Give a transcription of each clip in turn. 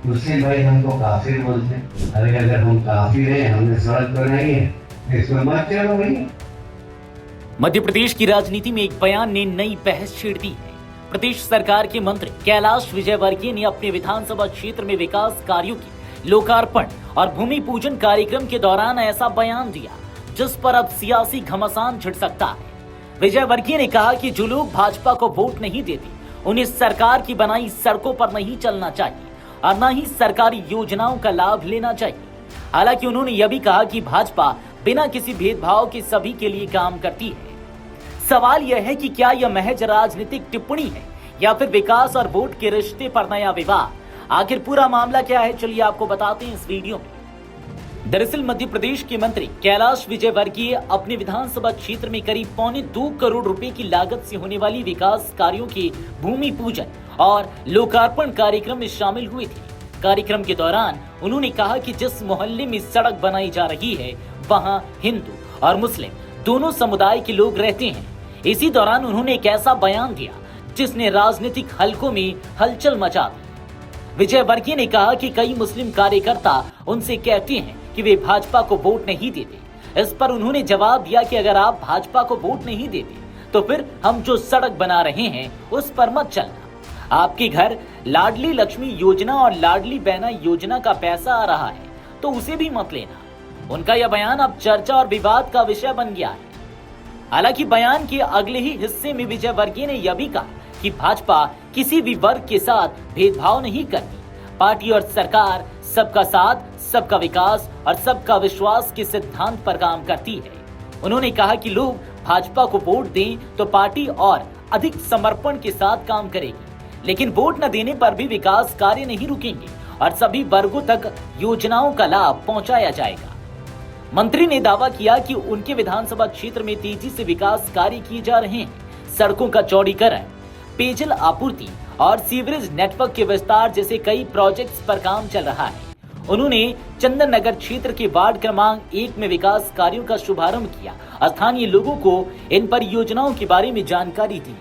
मुस्लिम भाई हमको काफिर बोलते हैं। अरे अगर हम काफिर हैं, हमने सड़क बनाई है, इसमें मत चलो भाई। मध्य प्रदेश की राजनीति में एक बयान ने नई बहस छेड़ दी है। प्रदेश सरकार के मंत्री कैलाश विजयवर्गीय ने अपने विधानसभा क्षेत्र में विकास कार्यों की लोकार्पण और भूमि पूजन कार्यक्रम के दौरान ऐसा बयान दिया जिस पर अब सियासी घमासान छिड़ सकता है। विजयवर्गीय ने कहा कि जो लोग भाजपा को वोट नहीं देते, उन्हें सरकार की बनाई सड़कों पर नहीं चलना चाहिए और न ही सरकारी योजनाओं का लाभ लेना चाहिए। हालांकि उन्होंने यह भी कहा कि भाजपा बिना किसी भेदभाव के सभी के लिए काम करती है। सवाल यह है कि क्या यह महज राजनीतिक टिप्पणी है या फिर विकास और वोट के रिश्ते पर नया विवाद? आखिर पूरा मामला क्या है, चलिए आपको बताते हैं इस वीडियो में। दरअसल मध्य प्रदेश के मंत्री कैलाश विजयवर्गीय अपने विधानसभा क्षेत्र में करीब 2.25 करोड़ रुपए की लागत से होने वाली विकास कार्यों के भूमि पूजन और लोकार्पण कार्यक्रम में शामिल हुए थे। कार्यक्रम के दौरान उन्होंने कहा कि जिस मोहल्ले में सड़क बनाई जा रही है वहां हिंदू और मुस्लिम दोनों समुदाय के लोग रहते हैं। इसी दौरान उन्होंने एक ऐसा बयान दिया जिसने राजनीतिक हलकों में हलचल मचा दी। विजयवर्गीय ने कहा कि कई मुस्लिम कार्यकर्ता उनसे कहते हैं कि वे भाजपा को वोट नहीं देते। इस पर उन्होंने जवाब दिया कि अगर आप भाजपा को वोट नहीं देते तो फिर हम जो सड़क बना रहे हैं उस पर मत चलना। आपके घर लाडली लक्ष्मी योजना और लाडली बहना योजना का पैसा आ रहा है तो उसे भी मत लेना। उनका यह बयान अब चर्चा और विवाद का विषय बन गया है। हालांकि बयान के अगले ही हिस्से में विजयवर्गीय ने यह भी कहा कि भाजपा किसी भी वर्ग के साथ भेदभाव नहीं करती। पार्टी और सरकार सबका साथ, सबका विकास और सबका विश्वास के सिद्धांत पर काम करती है। उन्होंने कहा कि लोग भाजपा को वोट दें तो पार्टी और अधिक समर्पण के साथ काम करेगी, लेकिन वोट न देने पर भी विकास कार्य नहीं रुकेंगे और सभी वर्गों तक योजनाओं का लाभ पहुंचाया जाएगा। मंत्री ने दावा किया कि उनके विधानसभा क्षेत्र में तेजी से विकास कार्य किए जा रहे हैं। सड़कों का चौड़ीकरण, पेयजल आपूर्ति और सीवरेज नेटवर्क के विस्तार जैसे कई प्रोजेक्ट्स पर काम चल रहा है। उन्होंने चंदन नगर क्षेत्र के वार्ड क्रमांक 1 में विकास कार्यों का शुभारंभ किया और स्थानीय लोगों को इन परियोजनाओं के बारे में जानकारी दी।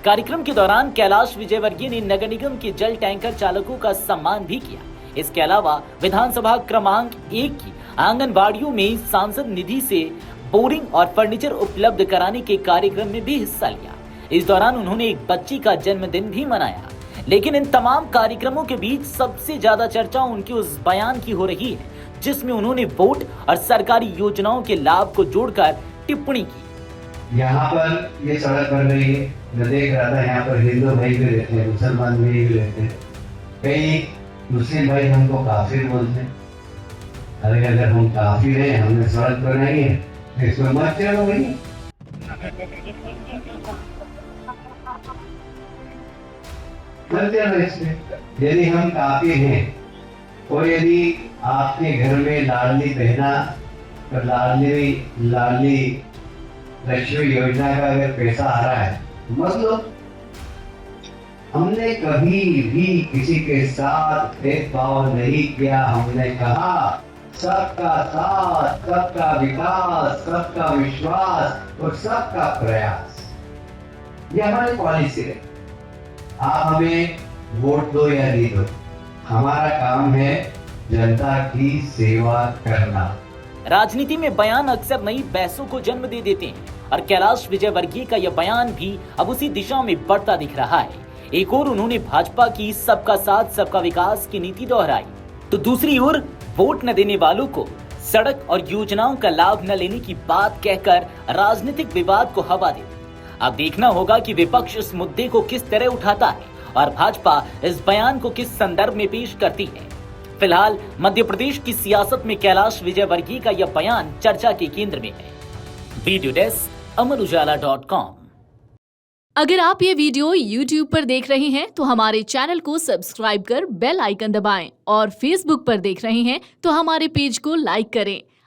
कार्यक्रम के दौरान कैलाश विजयवर्गीय ने नगर निगम के जल टैंकर चालकों का सम्मान भी किया। इसके अलावा विधानसभा क्रमांक 1 की आंगनबाड़ियों में सांसद निधि से बोरिंग और फर्नीचर उपलब्ध कराने के कार्यक्रम में भी हिस्सा लिया। इस दौरान उन्होंने एक बच्ची का जन्मदिन भी मनाया। लेकिन इन तमाम कार्यक्रमों के बीच सबसे ज्यादा चर्चा उनके उस बयान की हो रही है जिसमें उन्होंने वोट और सरकारी योजनाओं के लाभ को जोड़कर टिप्पणी की। यहाँ पर ये सड़क बन रही है, मैं देख रहा था यहाँ पर हिंदू भाई भी रहते हैं, मुसलमान भाई भी रहते हैं। कई मुस्लिम भाई हमको काफिर बोलते हैं। अरे अगर हम काफिर हैं, हमने सड़क बनाई है, इसमें मत चलो भाई। यदि हम काफिर हैं तो यदि आपके घर में लाडली बहना और लाडली लक्ष्मी योजना का अगर पैसा आ रहा है मतलब हमने कभी भी किसी के साथ भेदभाव नहीं किया। हमने कहा सबका साथ, सबका विकास, सबका विश्वास और सबका प्रयास, ये हमारी पॉलिसी है। आप हमें वोट दो या नहीं दो, हमारा काम है जनता की सेवा करना। राजनीति में बयान अक्सर नई बहसों को जन्म दे देते हैं और कैलाश विजयवर्गीय का यह बयान भी अब उसी दिशा में बढ़ता दिख रहा है। एक और उन्होंने भाजपा की सबका साथ सबका विकास की नीति दोहराई, तो दूसरी ओर वोट न देने वालों को सड़क और योजनाओं का लाभ न लेने की बात कहकर राजनीतिक विवाद को हवा दी। अब देखना होगा कि विपक्ष इस मुद्दे को किस तरह उठाता है और भाजपा इस बयान को किस संदर्भ में पेश करती है। फिलहाल मध्य प्रदेश की सियासत में कैलाश विजयवर्गीय का यह बयान चर्चा के केंद्र में है। वीडियो डेस्क अमरउजाला.com। अगर आप ये वीडियो YouTube पर देख रहे हैं तो हमारे चैनल को सब्सक्राइब कर बेल आइकन दबाएं और Facebook पर देख रहे हैं तो हमारे पेज को लाइक करें।